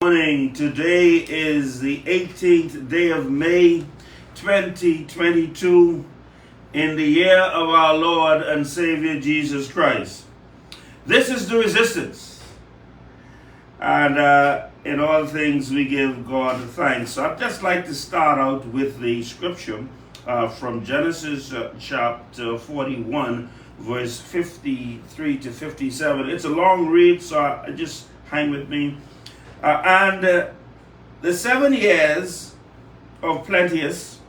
Morning. Today is the 18th day of May 2022 in the year of our Lord and Savior Jesus Christ. This is the resistance. And in all things we give God thanks. So I'd just like to start out with the scripture from Genesis chapter 41 verse 53 to 57. It's a long read, so just hang with me. The 7 years of plenteous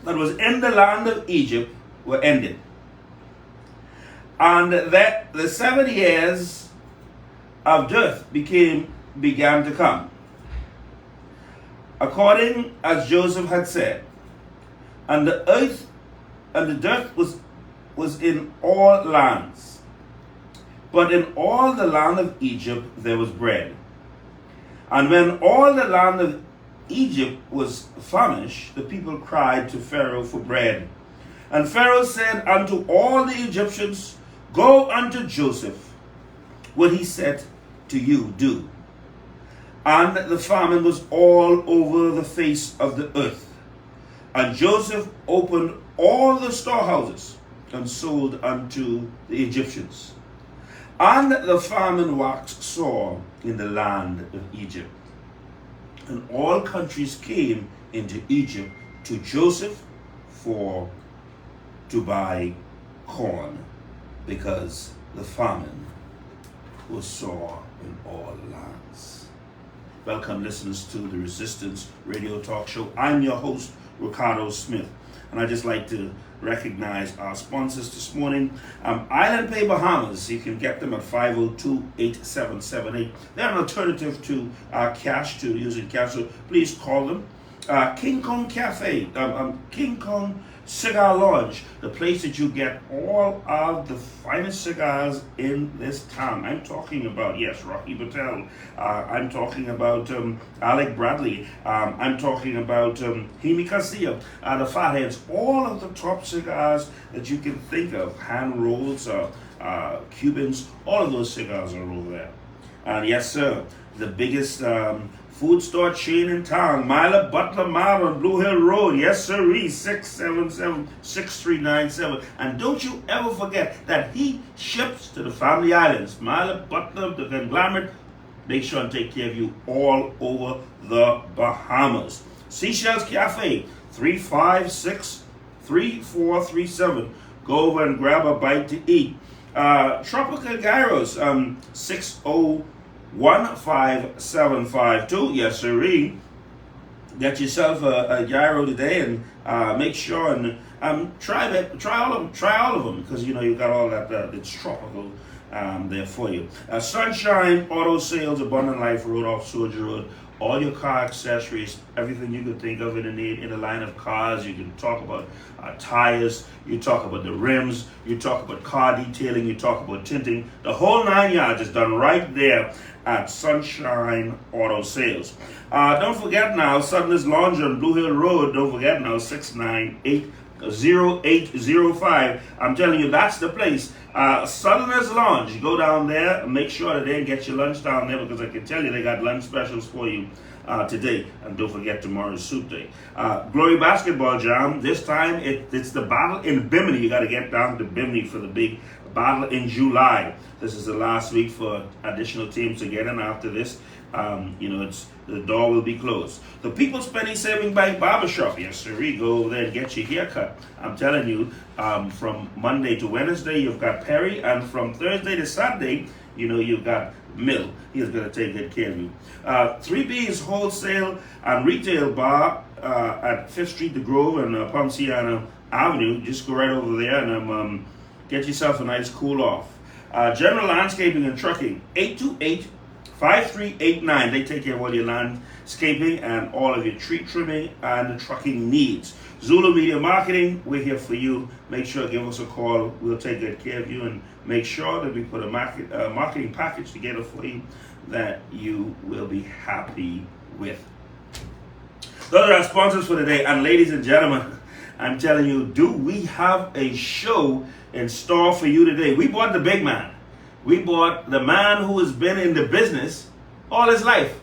that was in the land of Egypt were ended. And that the 7 years of dearth began to come, according as Joseph had said. And the earth and the dearth was in all lands. But in all the land of Egypt there was bread. And when all the land of Egypt was famished, the people cried to Pharaoh for bread. And Pharaoh said unto all the Egyptians, Go unto Joseph, what he said to you, do. And the famine was all over the face of the earth. And Joseph opened all the storehouses and sold unto the Egyptians. And the famine waxed sore in the land of Egypt. And all countries came into Egypt to Joseph to buy corn, because the famine was sore in all lands. Welcome, listeners, to the Resistance Radio Talk Show. I'm your host, Ricardo Smith, and I'd just like to recognize our sponsors this morning. Island Pay Bahamas. You can get them at 502-8778. They're an alternative to cash, to using cash, so please call them. King Kong Cafe, King Kong Cigar Lounge, the place that you get all of the finest cigars in this town. I'm talking about, yes, Rocky Patel. I'm talking about Alec Bradley. I'm talking about Hemi Castillo, the Fatheads, all of the top cigars that you can think of, hand rolls, Cubans, all of those cigars are over there. And yes, sir, the biggest food store chain in town, Myla Butler Mile on Blue Hill Road. Yes, sirree, 677-6397. And don't you ever forget that he ships to the Family Islands. Myla Butler, the conglomerate, make sure and take care of you all over the Bahamas. Seashells Cafe, 356-3437. Go over and grab a bite to eat. Tropical Gyros, 6015752. Yes, sirree. Get yourself a gyro today and make sure and try all of them, because you know you got all that it's tropical there for you. Sunshine Auto Sales, Abundant Life Road off Soldier Road. All your car accessories, everything you could think of in the line of cars. You can talk about tires, you talk about the rims, you talk about car detailing, you talk about tinting. The whole 9 yards is done right there at Sunshine Auto Sales. Don't forget now, Sutton's Lounge on Blue Hill Road. Don't forget now, 698-0805. I'm telling you, that's the place. Southerners Lounge. You go down there and make sure that they get your lunch down there, because I can tell you they got lunch specials for you today. And don't forget, tomorrow's soup day. Glory Basketball Jam. This time it's the battle in Bimini. You got to get down to Bimini for the big battle in July. This is the last week for additional teams to get in. After this, the door will be closed. The People's Penny Saving Bank Barbershop. Yes, sir. Go over there and get your haircut. I'm telling you, from Monday to Wednesday, you've got Perry, and from Thursday to Saturday, you've got Mill. He's going to take good care of you. 3B's Wholesale and Retail Bar at 5th Street, The Grove, and Ponciano Avenue. Just go right over there and get yourself a nice cool off. General Landscaping and Trucking, 828-5389. They take care of all your landscaping and all of your tree trimming and trucking needs. Zulu Media Marketing, we're here for you. Make sure to give us a call. We'll take good care of you and make sure that we put a marketing package together for you that you will be happy with. Those are our sponsors for today. And ladies and gentlemen, I'm telling you, do we have a show in store for you today? We bought the big man. We bought the man who has been in the business all his life.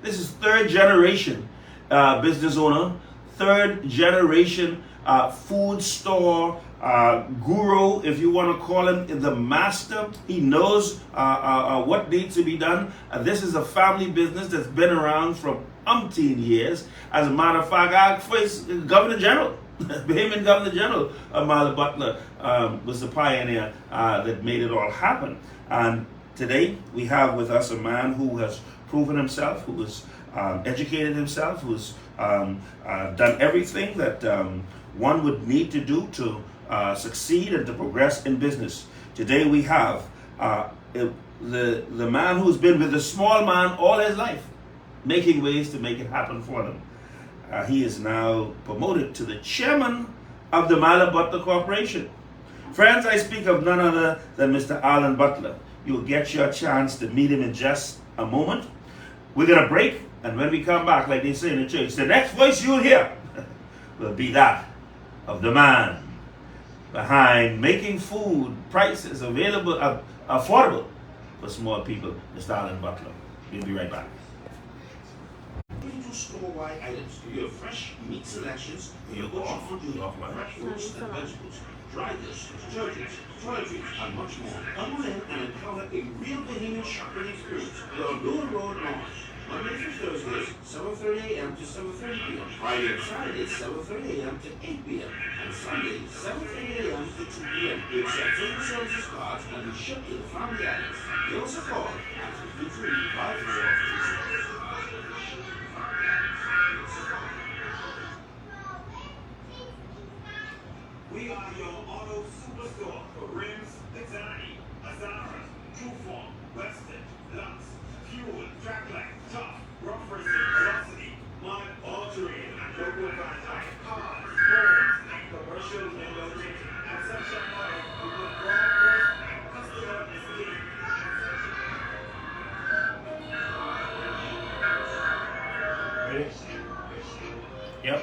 This is third generation business owner, third generation food store guru, if you want to call him the master. He knows what needs to be done. This is a family business that's been around for umpteen years. As a matter of fact, I first Governor General, Bahamian Governor General Marla Butler was the pioneer that made it all happen. And today we have with us a man who has proven himself, who has educated himself, who's done everything that one would need to do to succeed and to progress in business. Today we have the man who's been with the small man all his life, making ways to make it happen for them. He is now promoted to the chairman of the Marla Butler Corporation. Friends, I speak of none other than Mr. Alan Butler. You'll get your chance to meet him in just a moment. We're going to break, and when we come back, like they say in the church, the next voice you'll hear will be that of the man behind making food prices available, affordable for small people, Mr. Alan Butler. We'll be right back. Store-wide items, your fresh meat selections, your butcher food, fresh fruits and vegetables, dry goods, detergents, toiletries, and much more. Come in and encounter a real Bahamian shopping experience. The Lure Road Lounge. Mondays and Thursdays, 7:30 a.m. to 7:30 p.m. Friday and Saturdays, 7:30 a.m. to 8 p.m. And Sundays, 7:30 a.m. to 2 p.m. We accept food services cards and we ship to the family address. Give us a call at 223-5436. We are your auto superstore for rims, Pizzani, Azara, Trueform, Weston, Lux, Fuel, Tracklight, Tough, Rough Racing, Velocity, Mod, All-Terrain, and local brands like cars, homes, and commercial window tinting, and such a more with the broad first and customer esteem. Ready? Yep.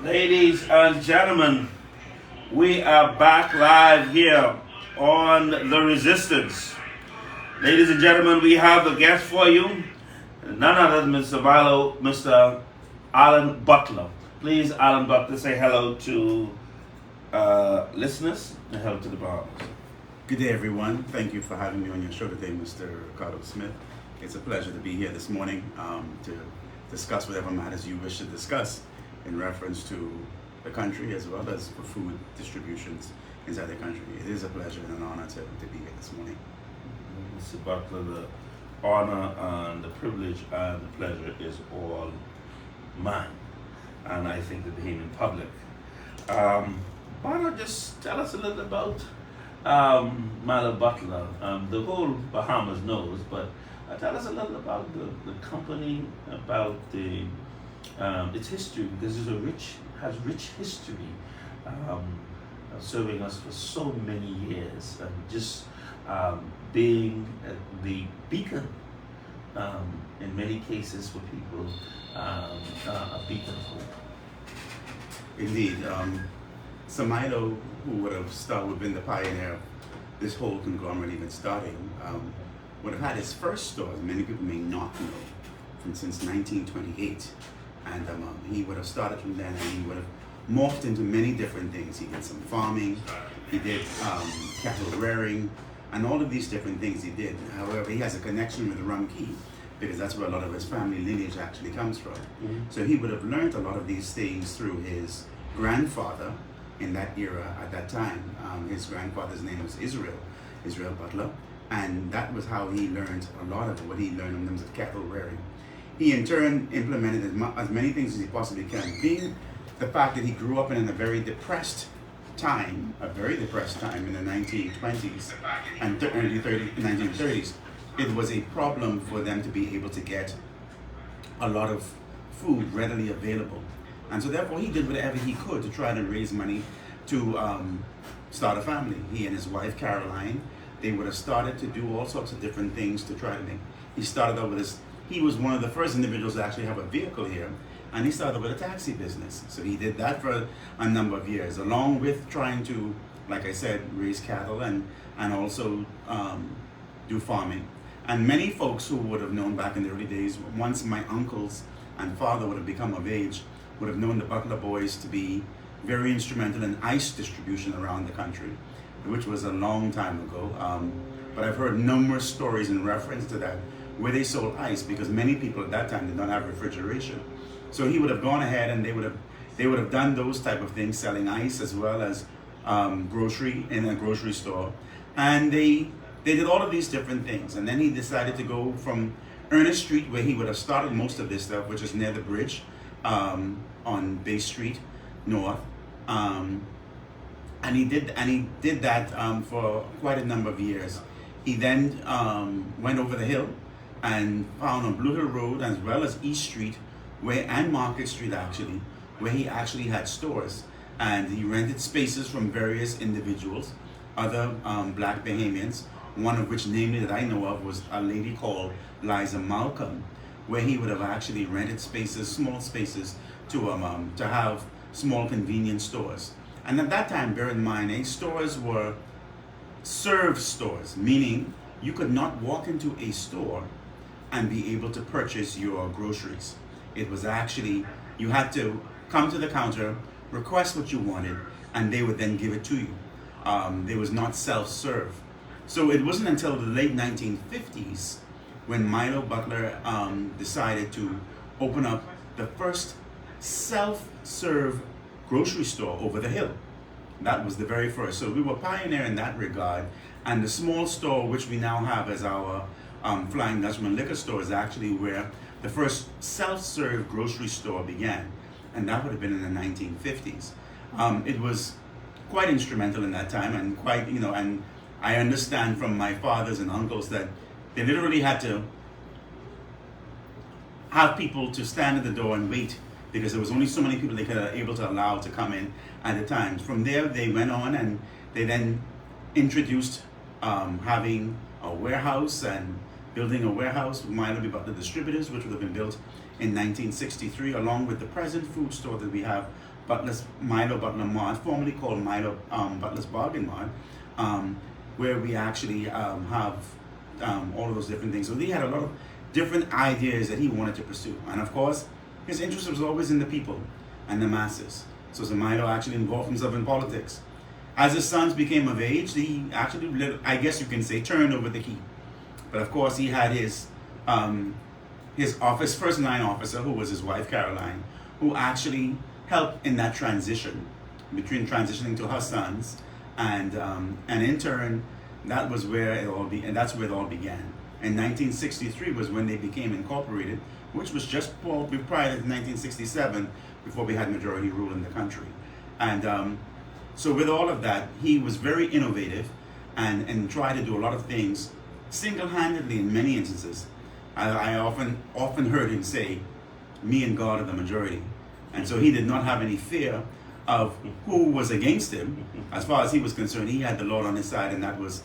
Ladies and gentlemen, we are back live here on The Resistance. Ladies and gentlemen, we have a guest for you, none other than Mr. Alan Butler. Please, Alan Butler, say hello to listeners and hello to the Bahamas. Good day, everyone. Thank you for having me on your show today, Mr. Ricardo Smith. It's a pleasure to be here this morning to discuss whatever matters you wish to discuss in reference to the country as well as for food distributions inside the country. It is a pleasure and an honor to be here this morning. Mr. Butler, the honor and the privilege and the pleasure is all mine, and I think the Bahamian public. Why not just tell us a little about Marla Butler? The whole Bahamas knows, but tell us a little about the company, about its history, because it has rich history, serving us for so many years, and just being the beacon in many cases for people, a beacon of hope. Indeed. Samailo, who would have been the pioneer of this whole conglomerate even starting, would have had his first store, as many people may not know, since 1928. And he would have started from then, and he would have morphed into many different things. He did some farming, he did cattle rearing, and all of these different things he did. However, he has a connection with Rumkey, because that's where a lot of his family lineage actually comes from. Mm-hmm. So he would have learned a lot of these things through his grandfather in that era at that time. His grandfather's name was Israel Butler, and that was how he learned a lot of what he learned in terms of cattle rearing. He in turn implemented as many things as he possibly can. Being the fact that he grew up in a very depressed time, in the 1920s and early 1930s, it was a problem for them to be able to get a lot of food readily available. And so therefore he did whatever he could to try to raise money to start a family. He and his wife Caroline, they would have started to do all sorts of different things to try to make. He started out with his. He was one of the first individuals to actually have a vehicle here, and he started with a taxi business. So he did that for a number of years, along with trying to, like I said, raise cattle and also do farming. And many folks who would have known back in the early days, once my uncles and father would have become of age, would have known the Butler Boys to be very instrumental in ice distribution around the country, which was a long time ago. But I've heard numerous stories in reference to that, where they sold ice, because many people at that time did not have refrigeration. So he would have gone ahead and they would have done those type of things, selling ice as well as grocery in a grocery store. And they did all of these different things. And then he decided to go from Ernest Street, where he would have started most of this stuff, which is near the bridge on Bay Street North. And he did that for quite a number of years. He then went over the hill and found on Blue Hill Road as well as East Street, and Market Street actually, where he actually had stores. And he rented spaces from various individuals, other black Bahamians, one of which namely that I know of was a lady called Liza Malcolm, where he would have actually rented spaces, small spaces, to have small convenience stores. And at that time, bear in mind, stores were serve stores, meaning you could not walk into a store and be able to purchase your groceries. It was actually, you had to come to the counter, request what you wanted, and they would then give it to you. There was not self-serve. So it wasn't until the late 1950s when Milo Butler decided to open up the first self-serve grocery store over the hill. That was the very first. So we were pioneer in that regard. And the small store, which we now have as our Flying Dutchman liquor store, is actually where the first self-serve grocery store began. And that would have been in the 1950s. It was quite instrumental in that time, and quite, and I understand from my fathers and uncles that they literally had to have people to stand at the door and wait, because there was only so many people they could able to allow to come in at a time. From there, they went on and they then introduced having a warehouse and building a warehouse with Milo B. Butler Distributors, which would have been built in 1963, along with the present food store that we have, Milo Butler Mart, formerly called Milo Butler's Bargain Mart, where we actually have all of those different things. So he had a lot of different ideas that he wanted to pursue. And of course, his interest was always in the people and the masses. So Milo actually involved himself in politics. As his sons became of age, he actually, I guess you can say, turned over the key. But of course, he had his first line officer, who was his wife, Caroline, who actually helped in that transition between transitioning to her sons, and in turn, that was where it all that's where it all began. In 1963 was when they became incorporated, which was just prior to 1967, before we had majority rule in the country. And so with all of that, he was very innovative and tried to do a lot of things single-handedly in many instances. I often heard him say, "Me and God are the majority." And so he did not have any fear of who was against him. As far as he was concerned, he had the Lord on his side, and that was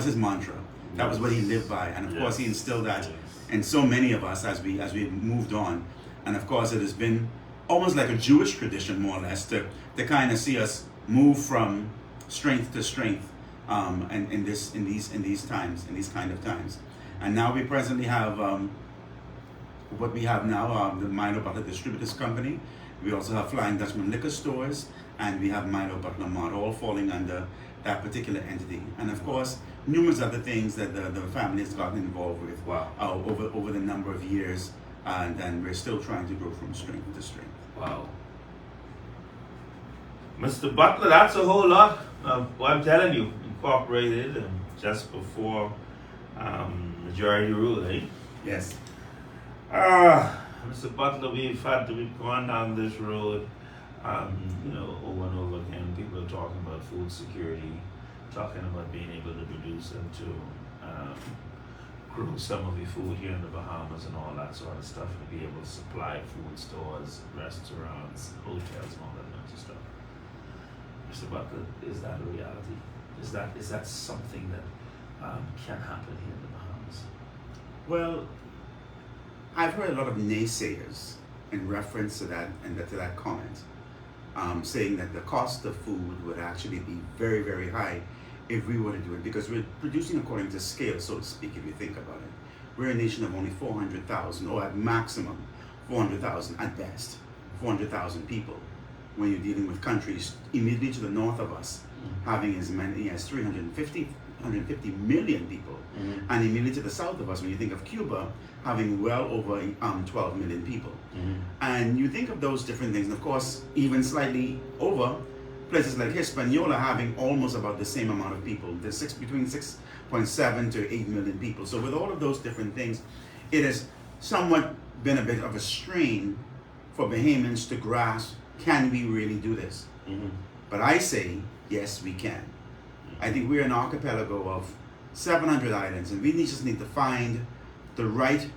his mantra. That was what he lived by. And of course, he instilled that in so many of us as we moved on. And of course, it has been almost like a Jewish tradition, more or less, to kind of see us move from strength to strength, in these kind of times. And now we presently have what we have now, the Milo Butler Distributors Company. We also have Flying Dutchman liquor stores, and we have Milo Butler Mart, all falling under that particular entity. And of course, numerous other things that the family has gotten involved with. Wow. Over the number of years, and we're still trying to grow from strength to strength. Wow. Mr. Butler, that's a whole lot. Well, I'm telling you, incorporated just before majority rule, eh? Yes. Mr. Butler, we've gone down this road, over and over again. People are talking about food security, talking about being able to produce and to grow some of the food here in the Bahamas and all that sort of stuff, and be able to supply food stores, restaurants, hotels, and all that kinds of stuff. Mr. Butler, is that a reality? Is that something that can happen here in the Bahamas? Well, I've heard a lot of naysayers in reference to that to that comment, saying that the cost of food would actually be very, very high if we were to do it, because we're producing according to scale, so to speak, if you think about it. We're a nation of only 400,000, or at maximum 400,000 at best, 400,000 people. When you're dealing with countries immediately to the north of us, having as many as 150 million people, and immediately to the south of us, when you think of Cuba, having well over 12 million people. And you think of those different things, and of course, even slightly over, places like Hispaniola having almost about the same amount of people. There's between 6.7 to 8 million people. So with all of those different things, it has somewhat been a bit of a strain for Bahamians to grasp, can we really do this? But I say, yes, we can. I think we're an archipelago of 700 islands, and we just need to find the right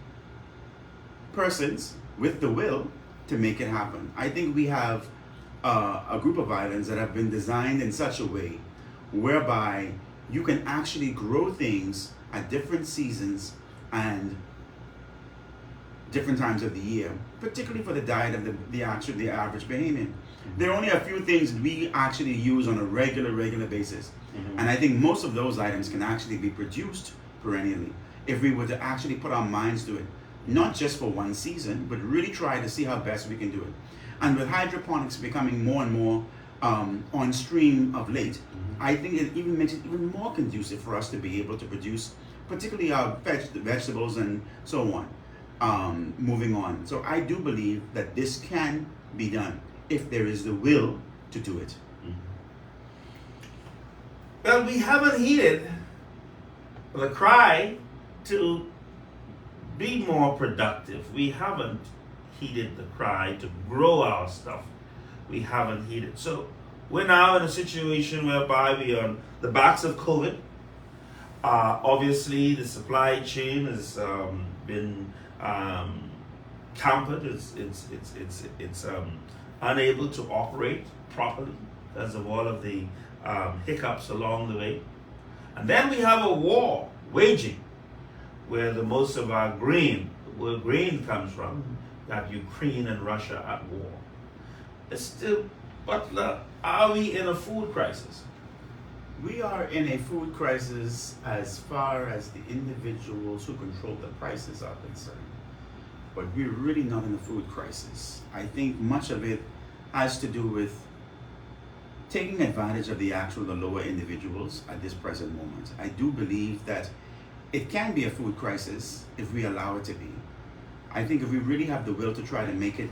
persons with the will to make it happen. I think we have a group of islands that have been designed in such a way whereby you can actually grow things at different seasons and different times of the year, particularly for the diet of the average Bahamian. There are only a few things we actually use on a regular basis. And I think most of those items can actually be produced perennially if we were to actually put our minds to it, not just for one season, but really try to see how best we can do it. And with hydroponics becoming more and more on stream of late, I think it even makes it even more conducive for us to be able to produce, particularly our vegetables and so on, moving on. So I do believe that this can be done if there is the will to do it. Well, we haven't heeded the cry to be more productive. We haven't heeded the cry to grow our stuff. We haven't heeded. So we're now in a situation whereby we are on the backs of COVID. Obviously, the supply chain has been tampered. It's unable to operate properly because of all of the hiccups along the way. And then we have a war waging where the most of our grain, where grain comes from, that Ukraine and Russia at war. It's still, Butler, are we in a food crisis? We are in a food crisis as far as the individuals who control the prices are concerned. But we're really not in a food crisis. I think much of it has to do with taking advantage of the lower individuals at this present moment. I do believe that it can be a food crisis if we allow it to be. I think if we really have the will to try to make it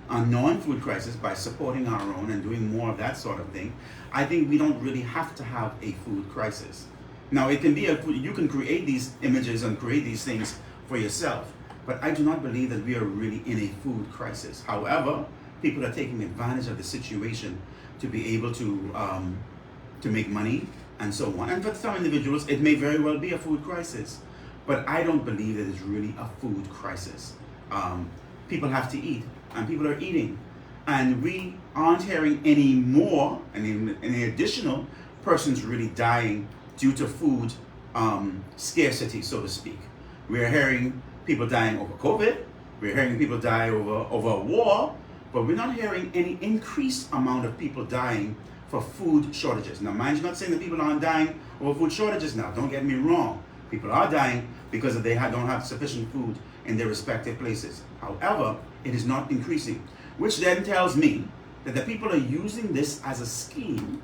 a non-food crisis by supporting our own and doing more of that sort of thing, I think we don't really have to have a food crisis. Now, it can be you can create these images and create these things for yourself, but I do not believe that we are really in a food crisis. However, people are taking advantage of the situation to be able to make money and so on. And for some individuals, it may very well be a food crisis, but I don't believe that it's really a food crisis. People have to eat, and people are eating, and we aren't hearing any more, any additional persons really dying due to food scarcity, so to speak. We're hearing people dying over COVID, we're hearing people die over a war, but we're not hearing any increased amount of people dying for food shortages. Now, mind you, not saying that people aren't dying over food shortages now, don't get me wrong. People are dying because they don't have sufficient food in their respective places. However, it is not increasing, which then tells me that the people are using this as a scheme,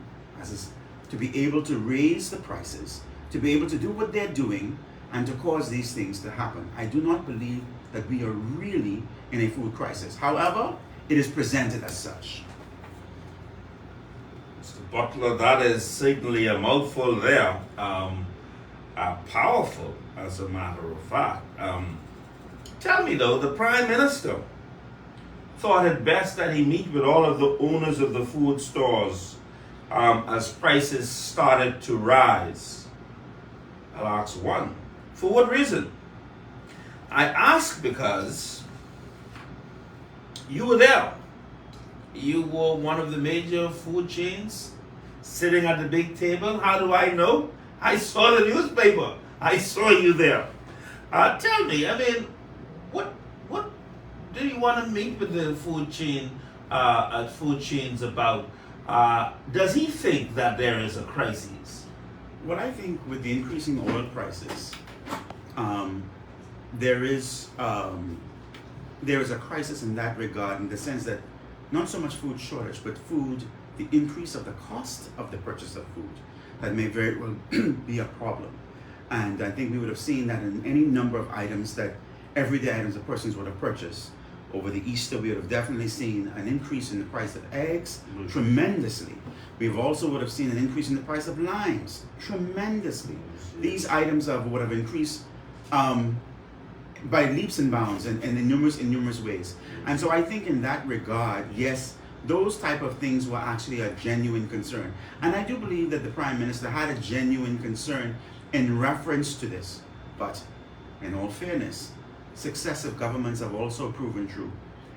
to be able to raise the prices, to be able to do what they're doing, and to cause these things to happen. I do not believe that we are really in a food crisis. However, it is presented as such. Mr. Butler, that is certainly a mouthful there. Powerful, as a matter of fact. Tell me though, the Prime Minister thought it best that he meet with all of the owners of the food stores as prices started to rise. I'll ask one. For what reason? I ask because you were there. You were one of the major food chains sitting at the big table. How do I know? I saw the newspaper. I saw you there. Tell me, what do you want to meet with the food chains about? Does he think that there is a crisis? Well, I think with the increasing oil prices, there is a crisis in that regard, in the sense that not so much food shortage, but the increase of the cost of the purchase of food, that may very well be a problem. And I think we would have seen that in any number of items, that everyday items that persons would have purchased. Over the Easter, we would have definitely seen an increase in the price of eggs tremendously. We've also would have seen an increase in the price of limes tremendously. These items would have increased by leaps and bounds, and in numerous ways. And so I think in that regard, yes, those type of things were actually a genuine concern. And I do believe that the Prime Minister had a genuine concern in reference to this. But in all fairness, successive governments have also proven true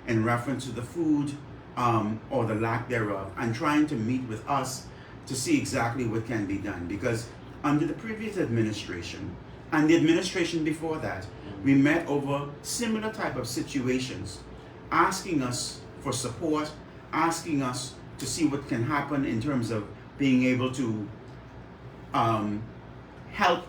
in reference to the food or the lack thereof, and trying to meet with us to see exactly what can be done. Because under the previous administration and the administration before that, we met over similar type of situations, asking us for support, asking us to see what can happen in terms of being able to help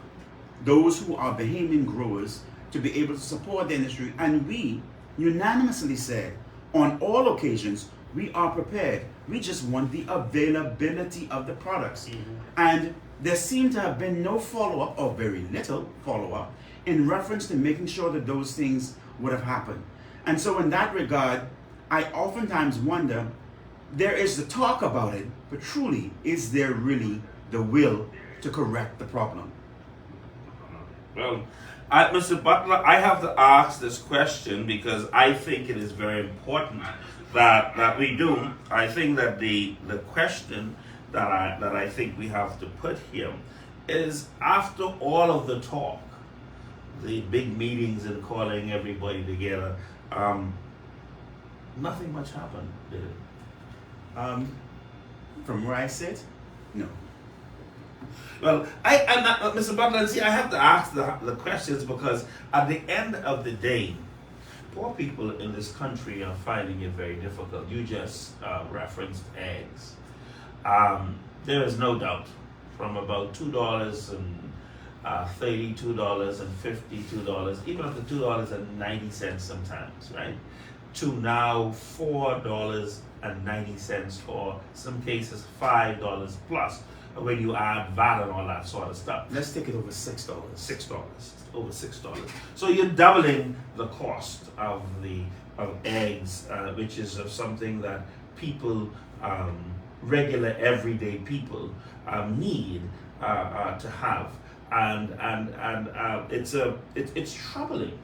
those who are Bahamian growers to be able to support the industry. And we unanimously said on all occasions, we are prepared. We just want the availability of the products. And there seemed to have been no follow-up, or very little follow-up, in reference to making sure that those things would have happened. And so in that regard, I oftentimes wonder, there is the talk about it, but truly, is there really the will to correct the problem? Well, Mr. Butler, I have to ask this question because I think it is very important that we do. I think that the question that I think we have to put here is, after all of the talk, the big meetings and calling everybody together, nothing much happened, did it? From where I sit, no. Well, Mr. Butler, see, I have to ask the questions because at the end of the day, poor people in this country are finding it very difficult. You just referenced eggs. There is no doubt, from about $2 and $32 and $52, even up to $2.90 sometimes, right? To now $4.90, or some cases $5 plus, when you add VAT and all that sort of stuff. Let's take it over $6. Over $6. So you're doubling the cost of eggs, which is of something that people, regular everyday people, need to have, and it's troubling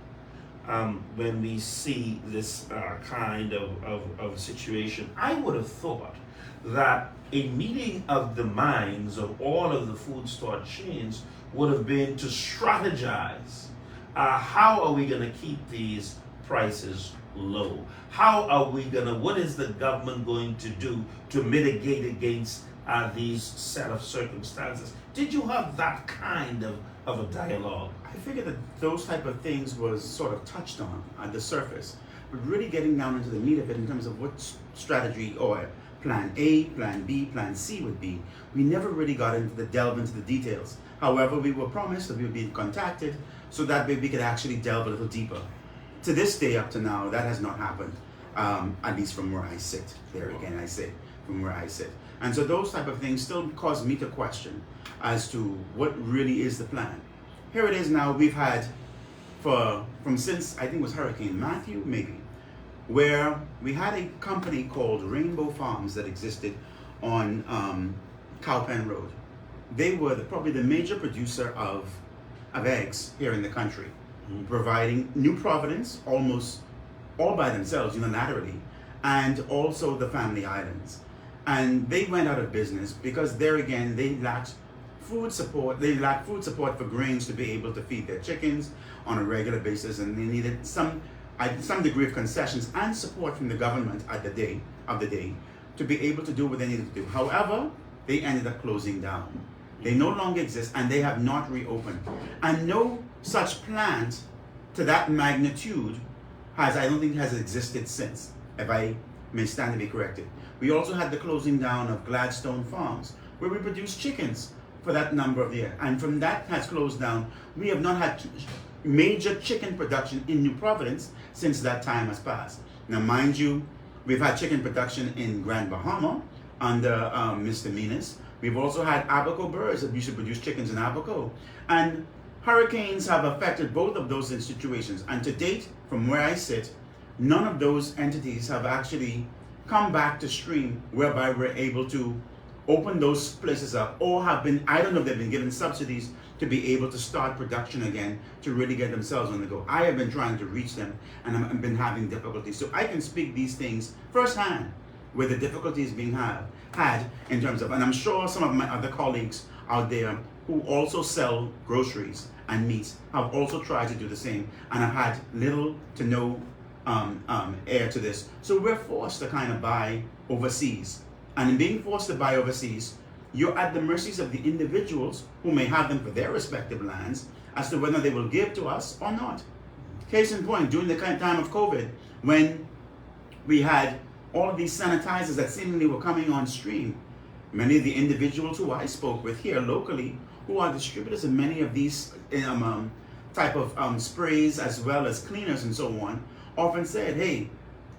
when we see this kind of situation. I would have thought that a meeting of the minds of all of the food store chains would have been to strategize. How are we going to keep these prices low? What is the government going to do to mitigate against these set of circumstances? Did you have that kind of a dialogue? I figured that those type of things was sort of touched on at the surface, but really getting down into the meat of it in terms of what strategy or plan A, plan B, plan C would be, we never really got into the details. However, we were promised that we would be contacted so that way we could actually delve a little deeper. To this day, up to now, that has not happened, at least from where I sit. There again, I say, from where I sit. And so those type of things still cause me to question as to what really is the plan. Here it is now, we've had, from since, I think it was Hurricane Matthew, maybe, where we had a company called Rainbow Farms that existed on Cowpen Road. They were probably the major producer of eggs here in the country, providing New Providence almost all by themselves, unilaterally, and also the Family Islands. And they went out of business because there again, they lacked food support. They lacked food support for grains to be able to feed their chickens on a regular basis, and they needed some degree of concessions and support from the government at the day to be able to do what they needed to do. However, they ended up closing down. They no longer exist, and they have not reopened. And no such plant to that magnitude I don't think has existed since, if I may stand to be corrected. We also had the closing down of Gladstone Farms, where we produced chickens for that number of years. And from that has closed down, we have not had major chicken production in New Providence since that time has passed. Now, mind you, we've had chicken production in Grand Bahama under Mr. Minas. We've also had Abaco birds that used to produce chickens in Abaco. And hurricanes have affected both of those situations. And to date, from where I sit, none of those entities have actually come back to stream whereby we're able to open those places up, or have been, I don't know if they've been given subsidies to be able to start production again to really get themselves on the go. I have been trying to reach them and I've been having difficulties. So I can speak these things firsthand where the difficulties being had in terms of, and I'm sure some of my other colleagues out there who also sell groceries and meats have also tried to do the same and have had little to no air to this. So we're forced to kind of buy overseas. And in being forced to buy overseas, you're at the mercies of the individuals who may have them for their respective lands as to whether they will give to us or not. Case in point, during the kind of time of COVID, when we had all of these sanitizers that seemingly were coming on stream, many of the individuals who I spoke with here locally, who are distributors of many of these type of sprays as well as cleaners and so on, often said, hey,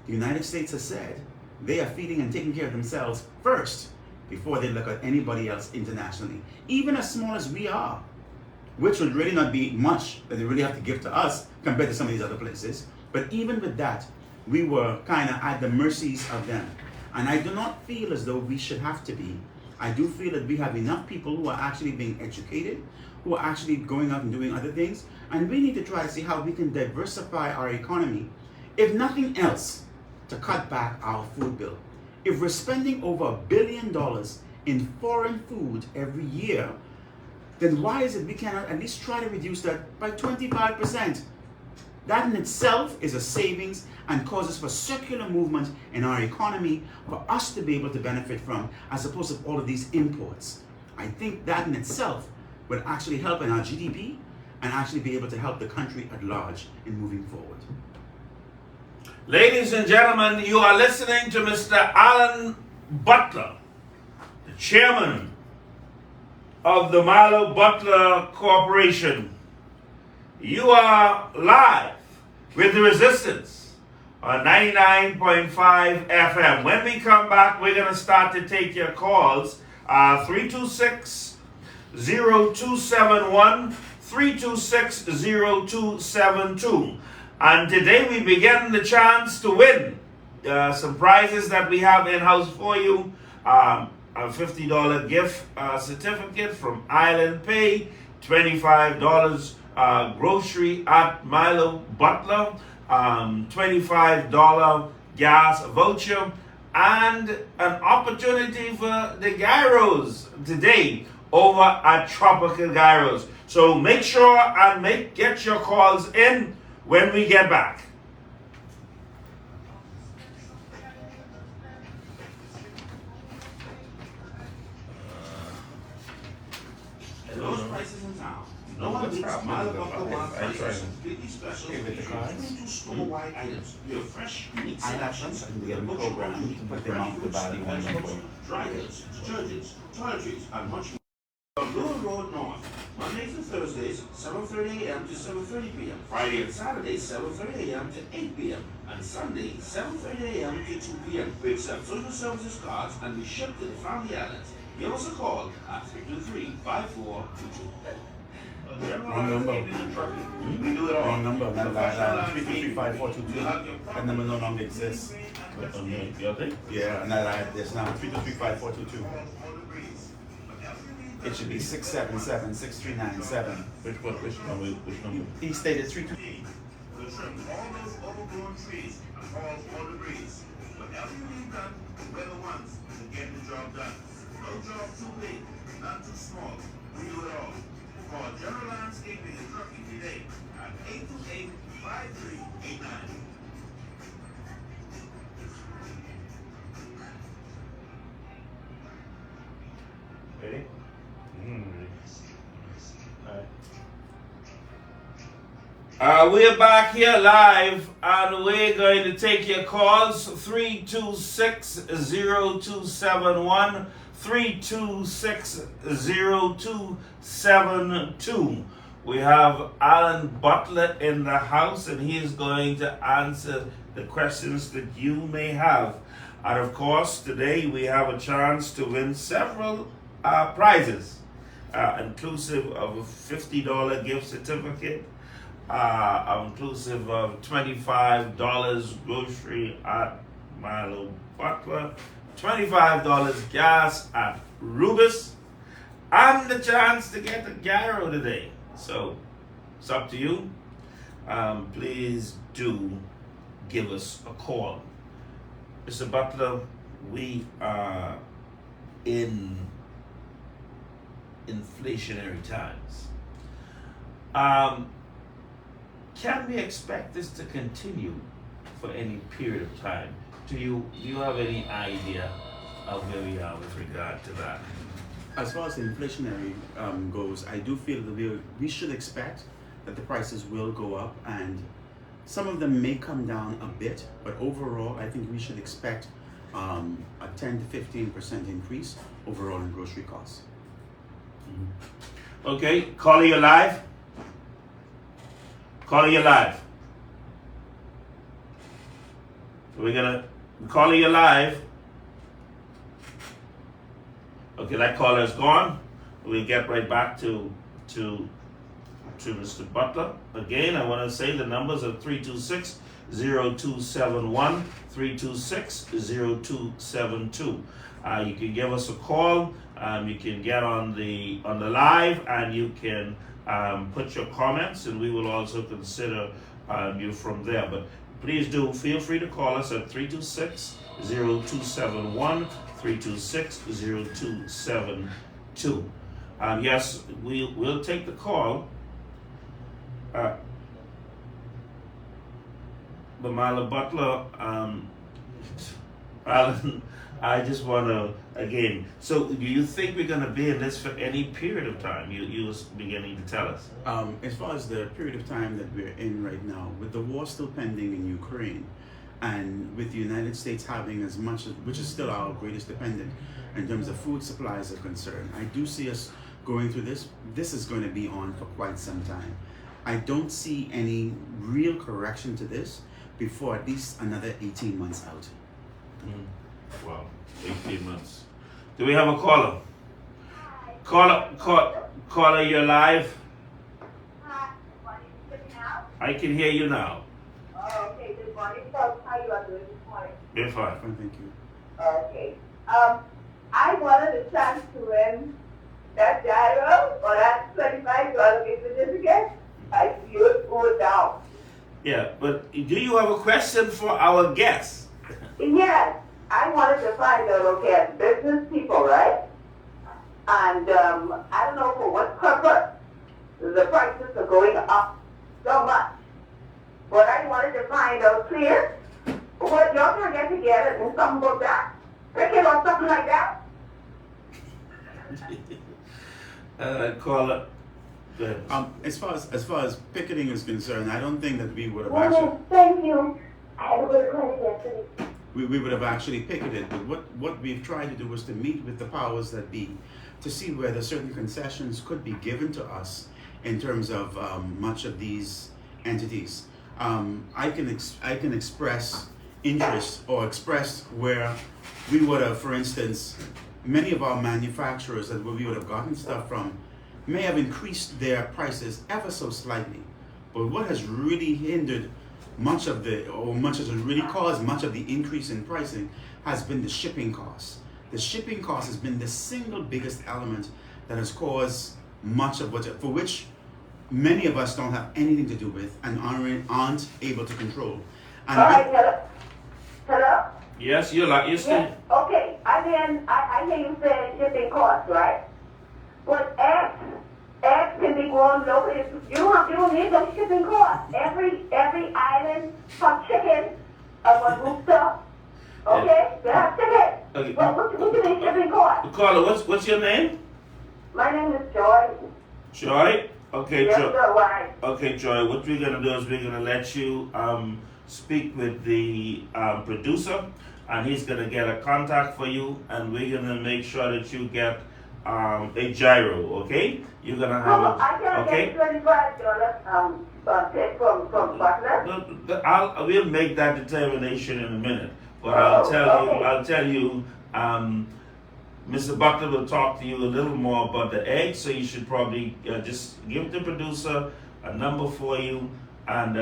the United States has said they are feeding and taking care of themselves first before they look at anybody else internationally. Even as small as we are, which would really not be much that they really have to give to us compared to some of these other places. But even with that, we were kind of at the mercies of them. And I do not feel as though we should have to be. I do feel that we have enough people who are actually being educated, who are actually going out and doing other things. And we need to try to see how we can diversify our economy, if nothing else, to cut back our food bill. If we're spending over $1 billion in foreign food every year, then why is it we cannot at least try to reduce that by 25%? That in itself is a savings and causes for circular movement in our economy for us to be able to benefit from, as opposed to all of these imports. I think that in itself will actually help in our GDP and actually be able to help the country at large in moving forward. Ladies and gentlemen, you are listening to Mr. Alan Butler, the chairman of the Milo Butler Corporation. You are live with The Resistance on 99.5 FM. When we come back, we're going to start to take your calls. 326-0271, 326-0272. And today we begin the chance to win some prizes that we have in-house for you. A $50 gift certificate from Island Pay, $25 grocery at Milo Butler, $25 gas voucher, and an opportunity for the gyros today over at Tropical Gyros. So make sure and get your calls in when we get back. Those prices in town. No one beats Milo Butler Wild prices. Completely special. Two store-wide items. You have fresh, unique selections. We have butcher meat, fresh fruits, vegetables, dry goods, detergents, toiletries, and much more. Lure Road North. Mondays and Thursdays, 7:30 a.m. to 7:30 p.m. Friday and Saturdays, 7:30 a.m. to 8 p.m. And Sunday, 7:30 a.m. to 2 p.m. We accept social services cards and we ship to the Family Islands. Give us a call at 323-5422. Wrong number. We do it all. Wrong number. 323-5422. That number no longer exists. Yeah, and that there's now 323-5422. It should be 677-6397. Which number? He stated 323. We'll trim all those overgrown trees and haul all the breeze. Whatever you need done, we're the ones to get the job done. No job too big, not too small. We do it all. Call General Landscaping and Trucking today at 828-5389. Ready? All right. We're back here live and we're going to take your calls 326-0271, 326-0272. We have Alan Butler in the house and he is going to answer the questions that you may have. And of course, today we have a chance to win several prizes, inclusive of a $50 gift certificate, inclusive of $25 grocery at Milo Butler, $25 gas at Rubus, and the chance to get a gyro today. So it's up to you. Please do give us a call. Mr. Butler, we are in inflationary times. Can we expect this to continue for any period of time? Do you have any idea of where we are with regard to that? As far as the inflationary goes, I do feel that we should expect that the prices will go up, and some of them may come down a bit, but overall I think we should expect a 10 to 15% increase overall in grocery costs. Okay, caller, you live. Caller, you live. We're gonna call you live. Okay, that caller is gone. We'll get right back to Mr. Butler. Again, I want to say the numbers are 326-0271, 326-0272. You can give us a call. You can get on the live, and you can put your comments, and we will also consider you from there. But please do feel free to call us at 326-0271, 326-0272. Yes, we'll take the call. But Milo Butler, Alan, I just want to, again, so do you think we're going to be in this for any period of time? You was beginning to tell us. As far as the period of time that we're in right now, with the war still pending in Ukraine, and with the United States having as much, which is still our greatest dependent in terms of food supplies are concerned, I do see us going through this. This is going to be on for quite some time. I don't see any real correction to this before at least another 18 months out. Wow, 18 months. Do we have a caller? Caller, you're live. Hi, now? I can hear you now. Oh, okay, good morning. So, how you are doing this morning? You're fine. Fine, thank you. Okay. I wanted a chance to win that gyro or that $25 gift certificate. I feel it go down. Yeah, but do you have a question for our guests? Yes, I wanted to find out, okay, as business people, right? And I don't know for what purpose the prices are going up so much. But I wanted to find out clear what y'all can get together and something about that. Cricket or something like that. Caller, go ahead. As far as picketing is concerned, I don't think that we would have actually Thank you. I had a good question yesterday. we would have actually picketed. But what we've tried to do was to meet with the powers that be to see whether certain concessions could be given to us in terms of much of these entities. I can express interest or express where we would have, for instance, many of our manufacturers that we would have gotten stuff from may have increased their prices ever so slightly. But what has really hindered much has really caused much of the increase in pricing has been the shipping costs. The shipping cost has been the single biggest element that has caused much of for which many of us don't have anything to do with and aren't able to control. And All right, hello? Yes, you're still. Yes, okay. I hear you saying shipping costs, right? But eggs can be grown locally. You don't need no shipping costs. Every island has chicken, one rooster. Okay, they have chicken. Okay. But what do you mean shipping costs? Caller, what's your name? My name is Joy. Joy. Okay, Yes, Joy. sir, why? Okay, Joy. What we're gonna do is we're gonna let you speak with the producer, and he's gonna get a contact for you, and we're gonna make sure that you get a gyro. Okay? You're gonna have Oh, I can okay. get $25 tip from Butler. We'll make that determination in a minute, but Okay. I'll tell you, Mr. Butler will talk to you a little more about the eggs, so you should probably just give the producer a number for you and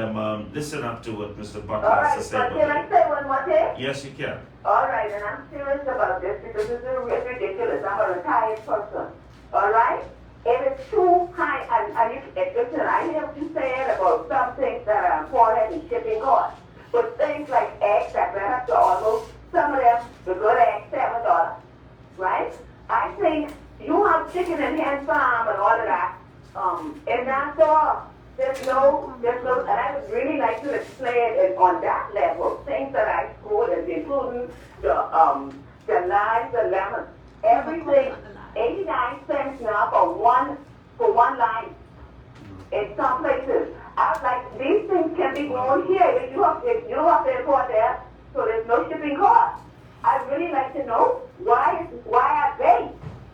listen up to what Mr. Butler All has right, to say but about can it. I say one more thing? Yes, you can. All right, and I'm serious about this because it's ridiculous. I'm a retired person. All right? It is too high, and you listen, I hear what you said about some things that are important in shipping costs. But things like eggs that went up to almost, some of them, the good eggs, $7, right? I think you have chicken and hen farm and all of that. In that store, there's no, and I would really like to explain it on that level, things that I scored, including the limes, the lemons, everything, 89 cents now for one lime. In some places, I was like, these things can be grown here. You don't have to import there, so there's no shipping cost. I'd really like to know why are they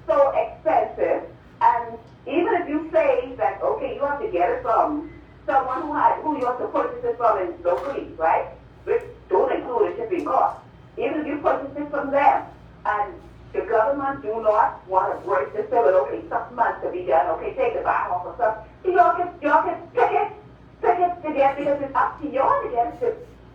so expensive? And even if you say that, okay, you have to get it from someone who you have to purchase it from locally, right? Which don't include a shipping cost. Even if you purchase it from them, and the government do not want to break the system, okay, something has to be done, okay, take the buy off or something. Y'all can pick it to get, because it's up to y'all to get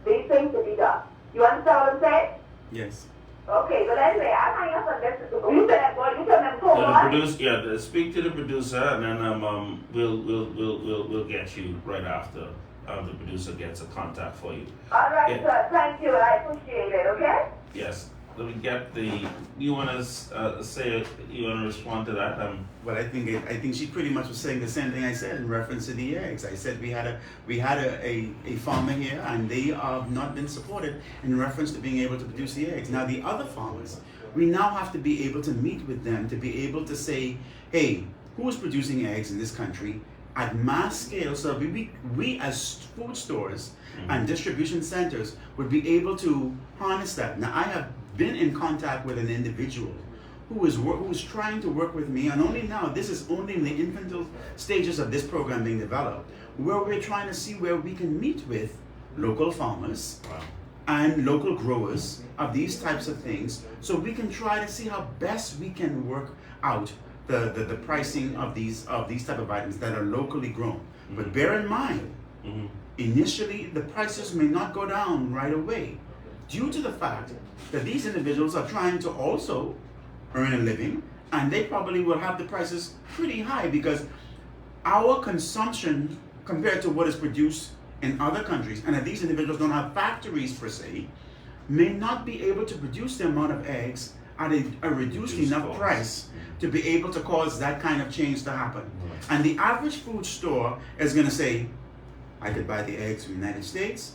these things to be done. You understand what I'm saying? Yes. Okay, but anyway, I hang up on this. You said, well, you tell them to So the producer, speak to the producer, and then we'll get you right after the producer gets a contact for you. All right, Yeah. sir. Thank you. I appreciate it. Okay. Yes. Let me get the. You want to say? You want to respond to that? Well, I think she pretty much was saying the same thing I said in reference to the eggs. I said we had a farmer here, and they have not been supported in reference to being able to produce the eggs. Now the other farmers, we now have to be able to meet with them to be able to say, hey, who is producing eggs in this country at mass scale, so we as food stores and distribution centers would be able to harness that. Now I have been in contact with an individual who is trying to work with me, and only now, this is only in the infantile stages of this program being developed, where we're trying to see where we can meet with local farmers and local growers of these types of things, so we can try to see how best we can work out the pricing of these type of items that are locally grown. But bear in mind, initially the prices may not go down right away, due to the fact that these individuals are trying to also earn a living, and they probably will have the prices pretty high, because our consumption compared to what is produced in other countries, and that these individuals don't have factories per se, may not be able to produce the amount of eggs at a reduced enough cost. price to be able to cause that kind of change to happen. And the average food store is going to say, I could buy the eggs from the United States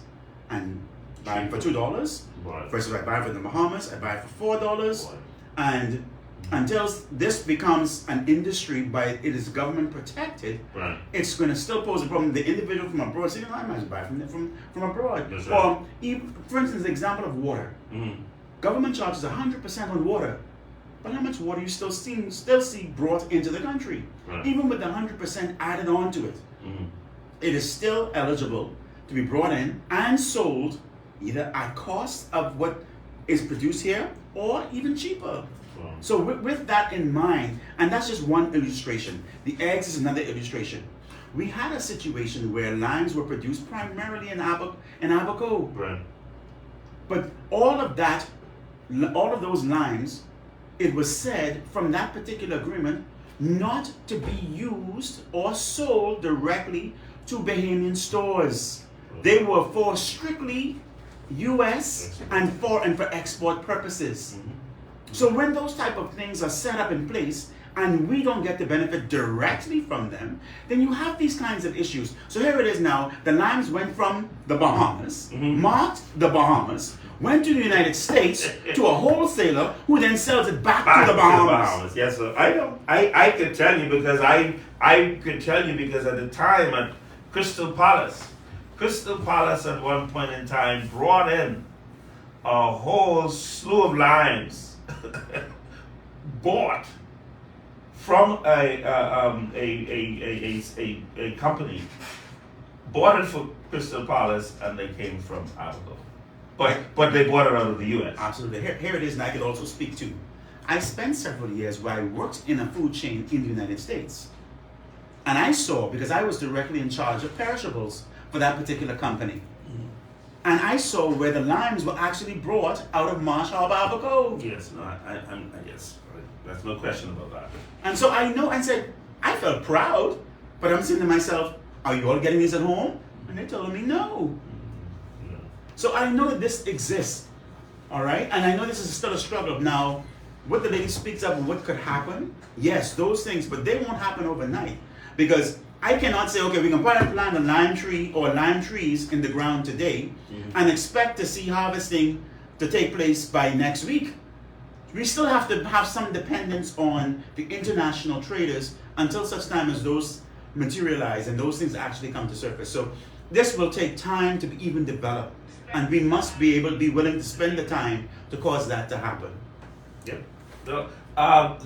and buy them for $2, Right. versus I buy it from the Bahamas, I buy it for $4, and until this becomes an industry, but it is government protected, Right. it's going to still pose a problem. The individual from abroad saying, I might buy from abroad. That's Or, right. even, for instance, the example of water. Government charges 100% on water, but how much water you still see brought into the country? Right. Even with the 100% added on to it, it is still eligible to be brought in and sold either at cost of what is produced here or even cheaper. So with that in mind, and that's just one illustration. The eggs is another illustration. We had a situation where limes were produced primarily in Abaco. Right. But all of those limes, it was said from that particular agreement not to be used or sold directly to Bahamian stores. They were for strictly U.S. and for export purposes. So when those type of things are set up in place, and we don't get the benefit directly from them, then you have these kinds of issues. So here it is now, the limes went from the Bahamas, marked the Bahamas, went to the United States to a wholesaler who then sells it back to the Bahamas. Yes, sir. I know. I could tell you because I could tell you because at the time at Crystal Palace at one point in time brought in a whole slew of limes bought from a company, bought it for Crystal Palace, and they came from Abaco. But they bought it out of the U.S. Absolutely. Here it is, and I could also speak to. I spent several years where I worked in a food chain in the United States. And I saw, because I was directly in charge of perishables for that particular company. And I saw where the limes were actually brought out of Marsh Harbor, Abaco. Yes, no, yes, there's no question about that. And so I know, and said, I felt proud, but I'm saying to myself, are you all getting these at home? And they told me no. No. So I know that this exists, all right? And I know this is still a struggle. Now, what the lady speaks of, what could happen, yes, those things, but they won't happen overnight. Because I cannot say, okay, we can plant a lime tree or lime trees in the ground today and expect to see harvesting to take place by next week. We still have to have some dependence on the international traders until such time as those materialize and those things actually come to surface. So this will take time to even develop, and we must be willing to spend the time to cause that to happen. Yep. So,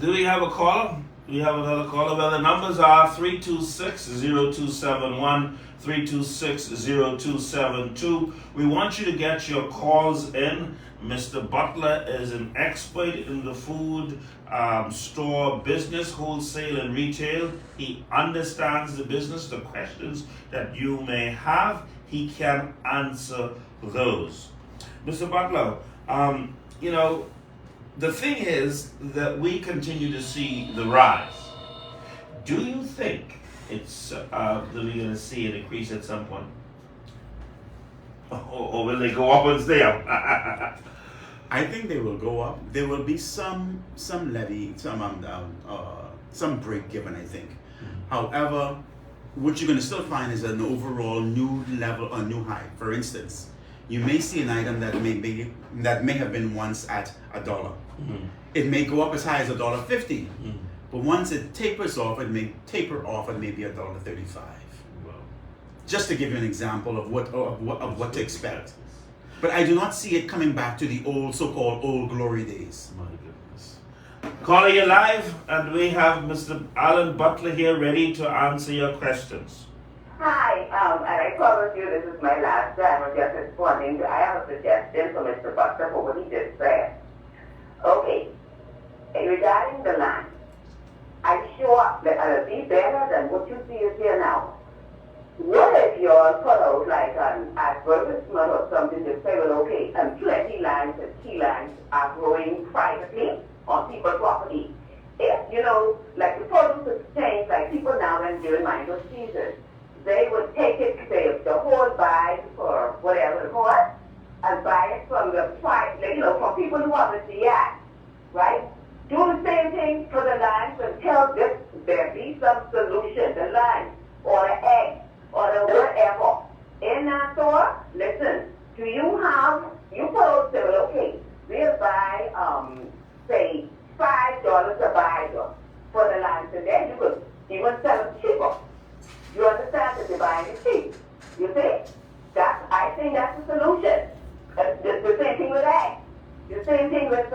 do we have a caller? We have another caller. Well, the numbers are 326-0271, 326-0272. We want you to get your calls in. Mr. Butler is an expert in the food store business, wholesale and retail. He understands the business. The questions that you may have, he can answer those. Mr. Butler, the thing is that we continue to see the rise. Do you think it's that we're going to see an increase at some point? Or will they go up and stay up? I think they will go up. There will be some levy, some break given, I think. However, what you're going to still find is an overall new level, a new high. For instance, you may see an item that may have been once at $1. It may go up as high as $1.50, but once it tapers off, it may taper off at maybe $1.35. Wow. Just to give you an example of what to expect. But I do not see it coming back to the old so-called old glory days. My goodness. Caller, you live, and we have Mr. Alan Butler here ready to answer your questions. Hi, and I promise you this is my last time. I'm just responding. I have a suggestion for Mr. Butler for what he just said. Okay, regarding the land, I'm sure that it'll be better than what you see is here now. What if you all put out like an advertisement or something to say, well, okay, and plenty lands and key lands are growing privately on people's property. If, like the produce exchange, like people now and during mango season, they would take it, say, the whole bag for whatever it was, and buy it from the from people who have the yard, right? Do the same thing for the lands until there be some solution, the land or the egg or the whatever. In that store, listen, you put out, say, well, okay, we'll buy, say, $5 a buy for the land, and then you could even sell it cheaper. You understand that they're buying it cheap. You see? I think that's the solution. The same thing with eggs. The same thing with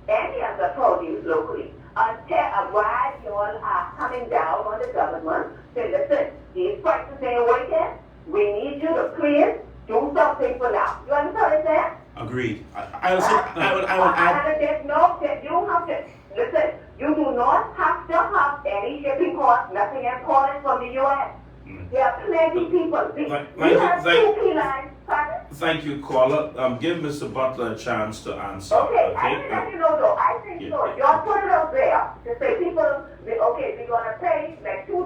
any other produce locally. While you all are coming down on the government, say, listen, these prices ain't working. We need you to please do something for now. You understand what I'm saying? Agreed. I will add. You have to listen. You do not have to have any shipping costs, nothing imported from the U.S. There are plenty of people. Thank you, caller. Give Mr. Butler a chance to answer. Okay, I think that though. I think so. You're put it out there to say people, we're going to pay like $2 a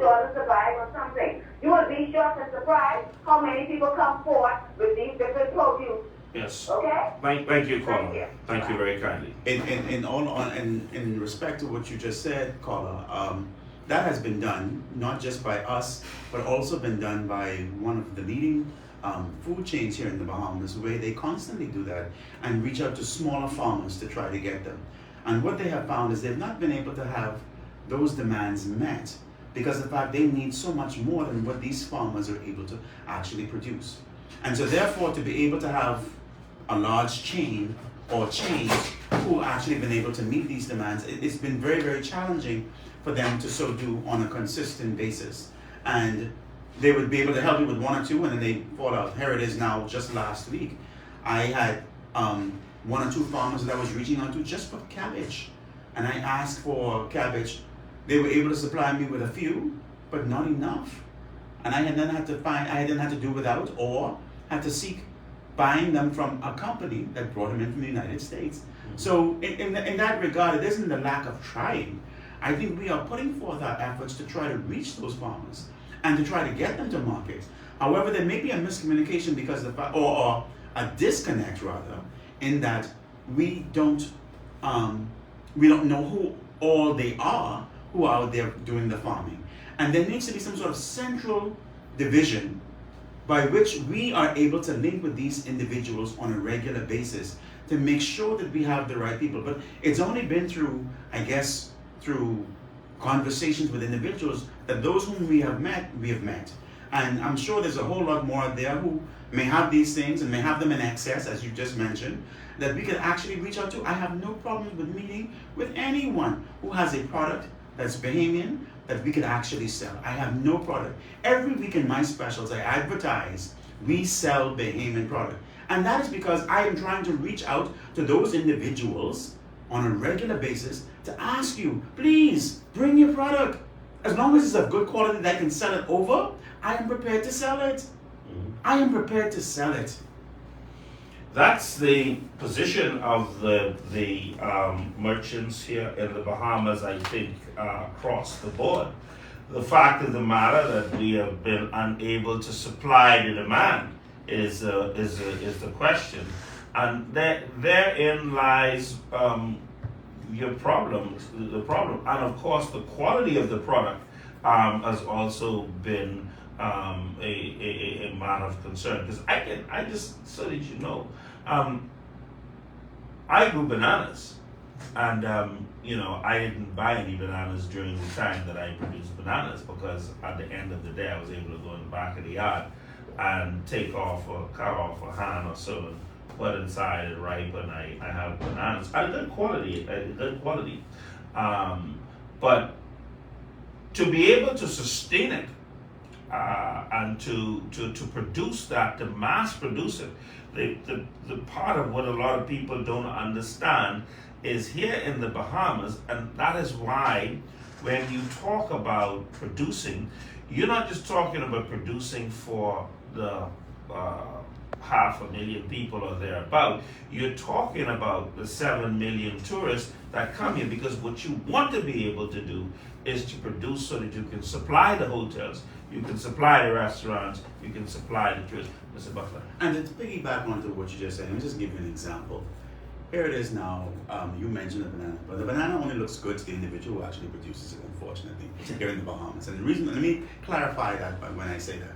bag or something. You will be shocked and surprised how many people come forward with these different produce Yes. Okay? Thank you, Thank caller. you. Thank you very kindly. In respect to what you just said, caller, that has been done not just by us, but also been done by one of the leading food chains here in the Bahamas, where they constantly do that and reach out to smaller farmers to try to get them. And what they have found is they've not been able to have those demands met because of the fact they need so much more than what these farmers are able to actually produce. And so therefore, to be able to have a large chain or chains who actually been able to meet these demands, it's been very, very challenging for them to so do on a consistent basis. And they would be able to help you with one or two, and then they fall out. Here it is now, just last week, I had one or two farmers that I was reaching out to just for cabbage. And I asked for cabbage. They were able to supply me with a few, but not enough. And I then had to do without, or had to seek buying them from a company that brought them in from the United States. So in that regard, it isn't the lack of trying. I think we are putting forth our efforts to try to reach those farmers and to try to get them to market. However, there may be a miscommunication because of or a disconnect rather, in that we don't know who all they are who are out there doing the farming. And there needs to be some sort of central division by which we are able to link with these individuals on a regular basis to make sure that we have the right people. But it's only been through, I guess, through conversations with individuals that those whom we have met. And I'm sure there's a whole lot more out there who may have these things and may have them in excess, as you just mentioned, that we can actually reach out to. I have no problem with meeting with anyone who has a product that's Bahamian that we could actually sell. I have no product. Every week in my specials, I advertise we sell Bahamian product. And that is because I am trying to reach out to those individuals on a regular basis to ask you, please bring your product. As long as it's of good quality that I can sell it over, I am prepared to sell it. I am prepared to sell it. That's the position of the merchants here in the Bahamas, I think, across the board. The fact of the matter that we have been unable to supply the demand is the question, and therein lies your problem. The problem, and of course, the quality of the product has also been a matter of concern. Because I just so that you know, I grew bananas, and I didn't buy any bananas during the time that I produced bananas, because at the end of the day I was able to go in the back of the yard and cut off a hand or so and put inside and ripe, and I have bananas at a good quality, but to be able to sustain it and to produce that, to mass produce it, the part of what a lot of people don't understand is here in the Bahamas, and that is why when you talk about producing, you're not just talking about producing for the 500,000 people or thereabout. You're talking about the 7 million tourists that come here, because what you want to be able to do is to produce so that you can supply the hotels, you can supply the restaurants, you can supply the tourists. Mr. Butler. And to piggyback onto what you just said, let me just give you an example. Here it is now, you mentioned the banana, but the banana only looks good to the individual who actually produces it, unfortunately, here in the Bahamas. And the reason, let me clarify that when I say that.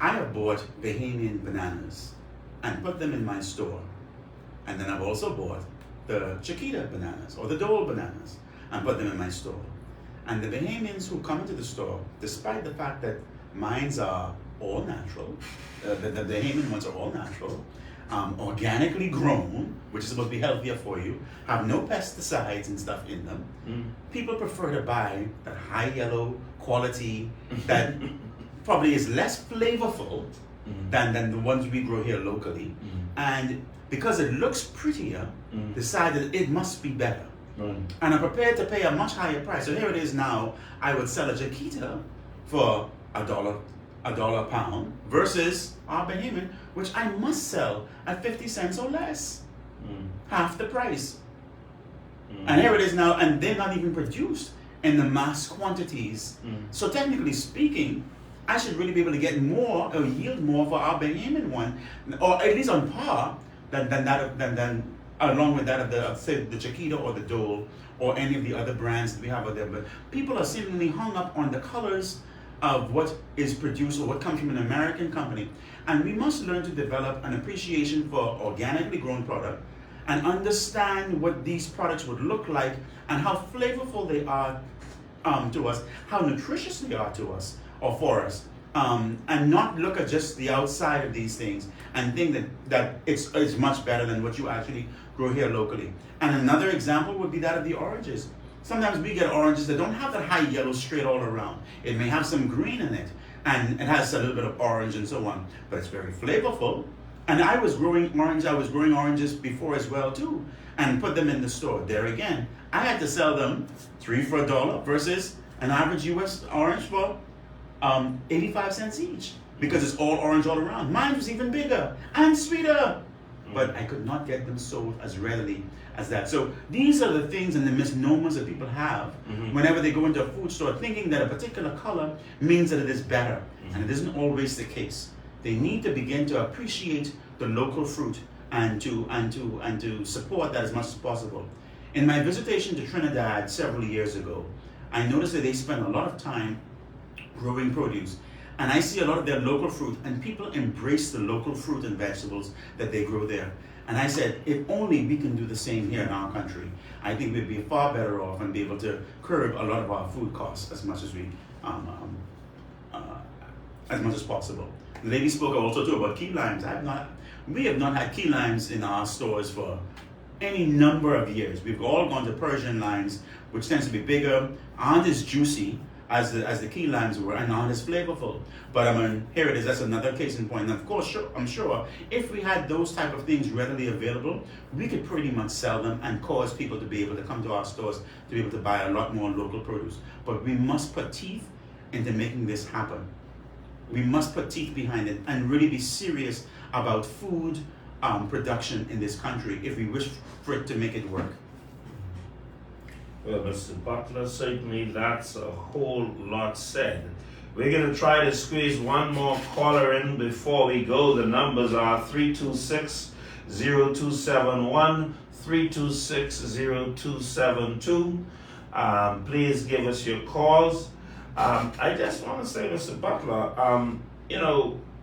I have bought Bahamian bananas and put them in my store. And then I've also bought the Chiquita bananas or the Dole bananas and put them in my store. And the Bahamians who come into the store, despite the fact that mines are all natural, the Bahamian ones are all natural, organically grown, which is supposed to be healthier for you, have no pesticides and stuff in them. People prefer to buy that high yellow quality that probably is less flavorful than the ones we grow here locally. And because it looks prettier, decided it must be better. And I'm prepared to pay a much higher price. So here it is now, I would sell a Chiquita for $1 a pound versus our Bahamian, which I must sell at 50 cents or less, half the price. And here it is now, and they're not even produced in the mass quantities. So technically speaking, I should really be able to get more or yield more for our Bahamian one, or at least on par than along with that of the say the Chiquita or the Dole or any of the other brands that we have out there. But people are seemingly hung up on the colors of what is produced or what comes from an American company, and we must learn to develop an appreciation for organically grown product and understand what these products would look like and how flavorful they are to us, how nutritious they are to us or for us, and not look at just the outside of these things and think that it's much better than what you actually grow here locally. And another example would be that of the oranges. Sometimes we get oranges that don't have that high yellow straight all around. It may have some green in it, and it has a little bit of orange and so on, but it's very flavorful. And I was growing oranges before as well too, and put them in the store. There again, I had to sell them 3 for $1 versus an average US orange for 85 cents each, because it's all orange all around. Mine was even bigger and sweeter, but I could not get them sold as readily as that. So these are the things and the misnomers that people have whenever they go into a food store, thinking that a particular color means that it is better, and it isn't always the case. They need to begin to appreciate the local fruit and to support that as much as possible. In my visitation to Trinidad several years ago, I noticed that they spend a lot of time growing produce, and I see a lot of their local fruit, and people embrace the local fruit and vegetables that they grow there. And I said, if only we can do the same here in our country, I think we'd be far better off and be able to curb a lot of our food costs as much as possible. The lady spoke also too about key limes. We have not had key limes in our stores for any number of years. We've all gone to Persian limes, which tends to be bigger, aren't as juicy as the key limes were, and aren't as flavorful. But here it is. That's another case in point. And of course, I'm sure if we had those type of things readily available, we could pretty much sell them and cause people to be able to come to our stores to be able to buy a lot more local produce. But we must put teeth into making this happen. We must put teeth behind it and really be serious about food production in this country if we wish for it to make it work. Well, Mr. Butler, certainly that's a whole lot said. We're going to try to squeeze one more caller in before we go. The numbers are 326-0271, 326-0272. Please give us your calls. I just want to say, Mr. Butler,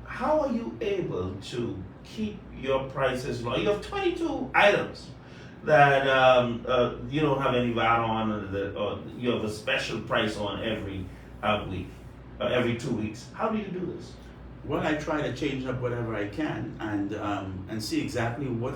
how are you able to keep your prices low? You have 22 items that you don't have any VAT on, or you have a special price on every week, every 2 weeks. How do you do this? Well, I try to change up whatever I can and see exactly what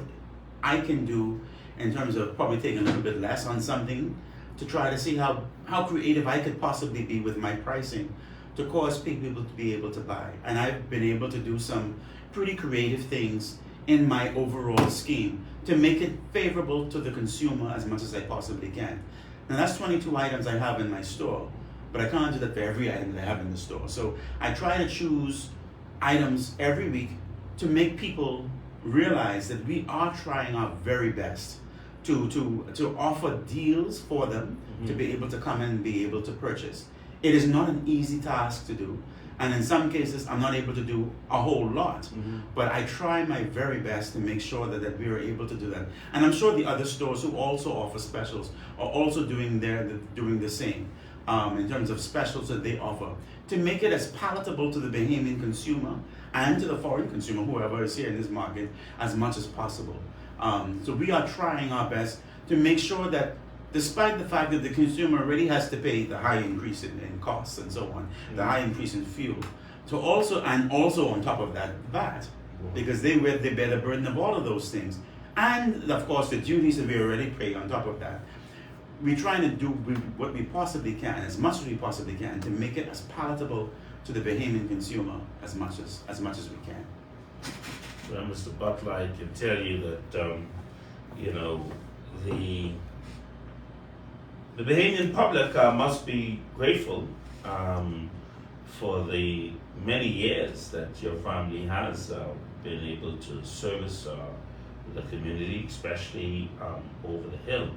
I can do in terms of probably taking a little bit less on something to try to see how creative I could possibly be with my pricing to cause people to be able to buy. And I've been able to do some pretty creative things in my overall scheme to make it favorable to the consumer as much as I possibly can. Now that's 22 items I have in my store, but I can't do that for every item that I have in the store. So I try to choose items every week to make people realize that we are trying our very best to offer deals for them to be able to come and be able to purchase. It is not an easy task to do, and in some cases I'm not able to do a whole lot, but I try my very best to make sure that we are able to do that. And I'm sure the other stores who also offer specials are also doing the same in terms of specials that they offer to make it as palatable to the Bahamian consumer and to the foreign consumer, whoever is here in this market, as much as possible. So we are trying our best to make sure that despite the fact that the consumer already has to pay the high increase in costs and so on, the high increase in fuel, also on top of that, VAT, because they bear the burden of all of those things. And of course the duties that we already pay on top of that. We're trying to do what we possibly can, as much as we possibly can, to make it as palatable to the Bahamian consumer as much as we can. Well, Mr. Butler, I can tell you that the Bahamian public must be grateful for the many years that your family has been able to service the community, especially over the hill.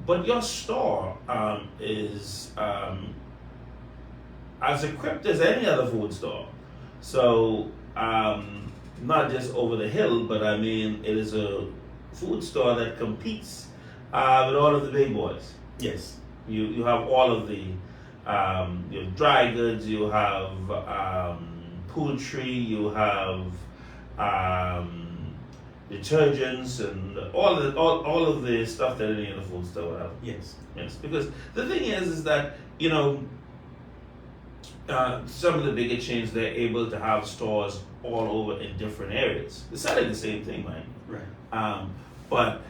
But your store is as equipped as any other food store. So, not just over the hill, but I mean, it is a food store that competes with all of the big boys. Yes. You have all of the you have dry goods, you have poultry, you have detergents, and all of the stuff that any other food store would have. Yes. Yes, because the thing is that some of the bigger chains, they're able to have stores all over in different areas. They're selling the same thing, right? Right. But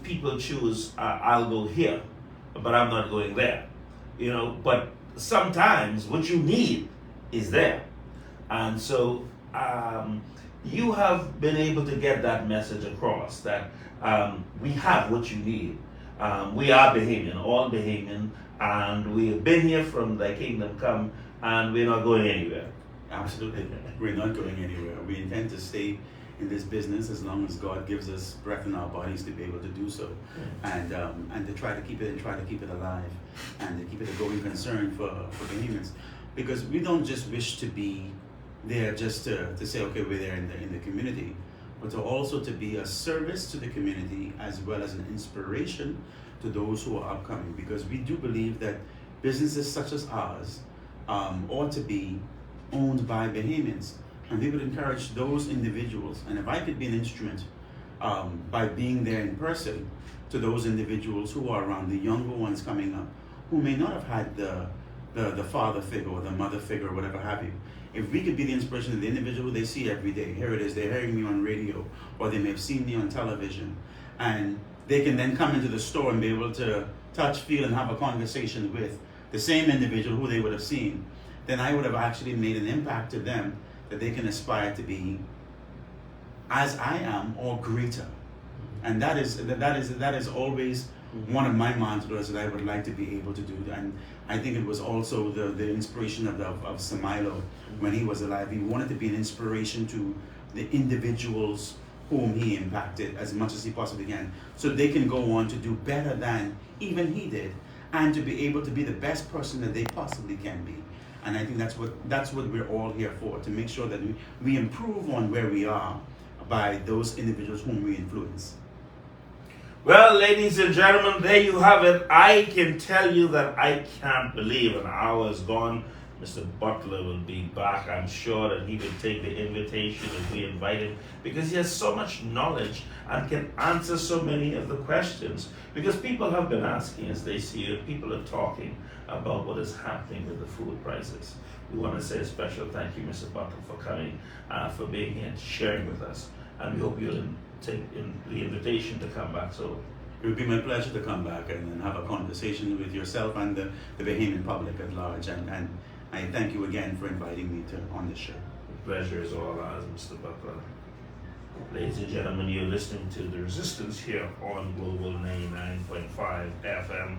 people choose, I'll go here, but I'm not going there. But sometimes what you need is there. And so you have been able to get that message across that we have what you need. We are Bahamian, all Bahamian, and we have been here from thy kingdom come, and we're not going anywhere. Absolutely. We're not going anywhere. We intend to stay in this business as long as God gives us breath in our bodies to be able to do so, and to try to keep it alive, and to keep it a going concern for Bahamians, because we don't just wish to be there just to say, okay, we're there in the community, but to also to be a service to the community as well as an inspiration to those who are upcoming, because we do believe that businesses such as ours ought to be owned by Bahamians. And we would encourage those individuals, and if I could be an instrument by being there in person to those individuals who are around, the younger ones coming up, who may not have had the father figure or the mother figure or whatever have you. If we could be the inspiration of the individual they see every day, here it is, they're hearing me on radio, or they may have seen me on television, and they can then come into the store and be able to touch, feel, and have a conversation with the same individual who they would have seen, then I would have actually made an impact to them that they can aspire to be as I am or greater. And that is always one of my mantras that I would like to be able to do. And I think it was also the inspiration of Samilo when he was alive. He wanted to be an inspiration to the individuals whom he impacted as much as he possibly can, so they can go on to do better than even he did, and to be able to be the best person that they possibly can be. And I think that's what we're all here for, to make sure that we improve on where we are by those individuals whom we influence. Well, ladies and gentlemen, there you have it. I can tell you that I can't believe an hour is gone. Mr. Butler will be back. I'm sure that he will take the invitation if we invite him, because he has so much knowledge and can answer so many of the questions. Because people have been asking as they see it, people are talking about what is happening with the food prices. We want to say a special thank you, Mr. Butler, for coming, for being here and sharing with us. And we hope you'll take in the invitation to come back. So it would be my pleasure to come back and have a conversation with yourself and the Bahamian public at large. And I thank you again for inviting me on this show. The pleasure is all ours, Mr. Butler. Ladies and gentlemen, you're listening to The Resistance here on Global 99.5 FM.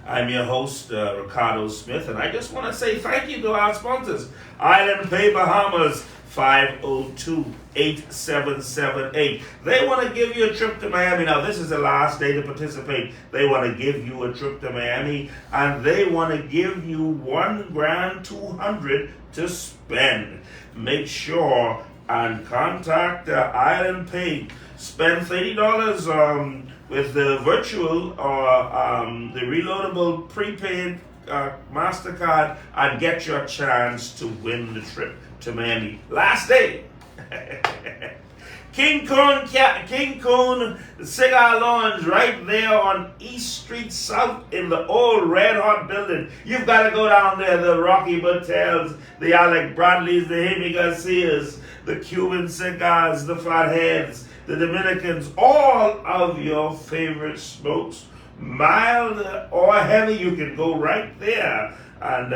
I'm your host, Ricardo Smith, and I just want to say thank you to our sponsors, Island Pay Bahamas, 502-8778. They want to give you a trip to Miami. Now, this is the last day to participate. They want to give you a trip to Miami, and they want to give you $1,200 to spend. Make sure and contact Island Pay. Spend $30 with the virtual or the reloadable prepaid MasterCard, and get your chance to win the trip to Miami. Last day. King Coon Cigar Lounge, right there on East Street South in the old Red Hot building. You've got to go down there. The Rocky Bartels, the Alec Bradleys, the Jaime Garcias, the Cuban Cigars, the Flatheads, the Dominicans, all of your favorite smokes, mild or heavy, you can go right there, and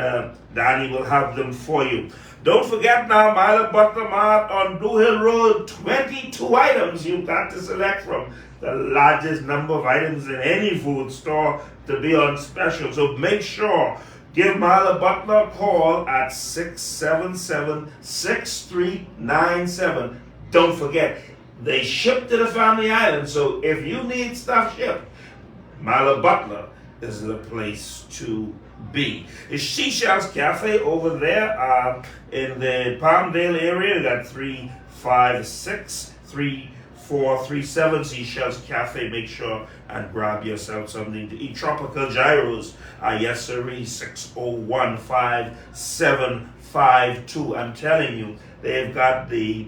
Danny will have them for you. Don't forget now, Milo Butler Mart on Blue Hill Road, 22 items you've got to select from. The largest number of items in any food store to be on special. So make sure, give Milo Butler a call at 677-6397. Don't forget, they ship to the Family Island, so if you need stuff shipped, Milo Butler is the place to B. The Seashells Cafe over there in the Palmdale area. You got 356 3437 Seashells Cafe. Make sure and grab yourself something to eat. Tropical Gyros. Yes, sir. 6015752. I'm telling you, they've got the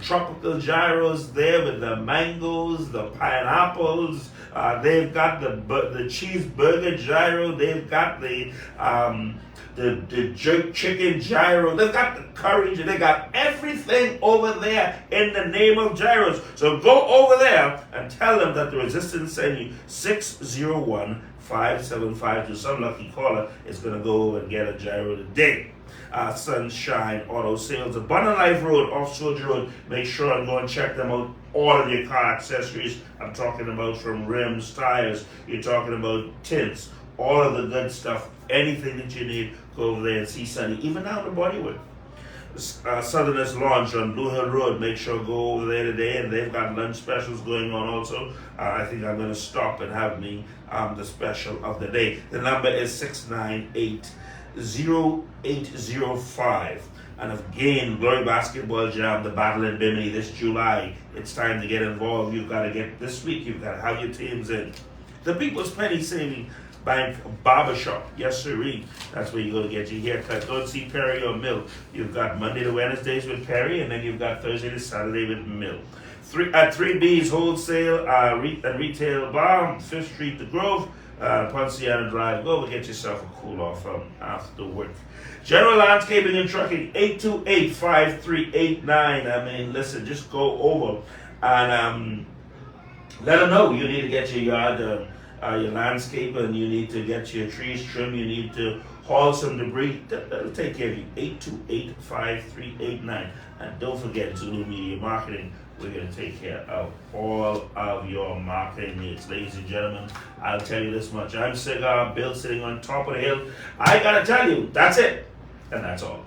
tropical gyros there with the mangoes, the pineapples. They've got the cheeseburger gyro. They've got the jerk chicken gyro. They've got the curry. They got everything over there in the name of gyros. So go over there and tell them that the Resistance sent you 6015752. Some lucky caller is going to go over and get a gyro today. Sunshine Auto Sales, Abundant Life Road, off Soldier Road. Make sure and go and check them out. All of your car accessories. I'm talking about from rims, tires. You're talking about tints, all of the good stuff. Anything that you need, go over there and see Sunny. Even down the Bodywood. Southerners Launch on Blue Hill Road. Make sure go over there today, and they've got lunch specials going on also. I think I'm going to stop and have me the special of the day. The number is 698-0805. And again, Glory Basketball Jam, the battle in Bimini this July. It's time to get involved. You've got to get this week. You've got to have your teams in. The People's Penny Saving Bank Barbershop. Yes, sirree. That's where you go to get your haircut. Don't see Perry or Mill. You've got Monday to Wednesdays with Perry, and then you've got Thursday to Saturday with Mill. 3B's Wholesale and Retail Bar, 5th Street, The Grove, Ponciana Drive. Go over, get yourself a cool off after work. General Landscaping and Trucking, 828-5389. I mean, listen, just go over and let them know you need to get your yard, your landscape, and you need to get your trees trimmed. You need to haul some debris. That'll take care of you. 828-5389. And don't forget Zulu Media Marketing. We're going to take care of all of your marketing needs. Ladies and gentlemen, I'll tell you this much. I'm Cigar Bill, sitting on top of the hill. I got to tell you, that's it. And that's all.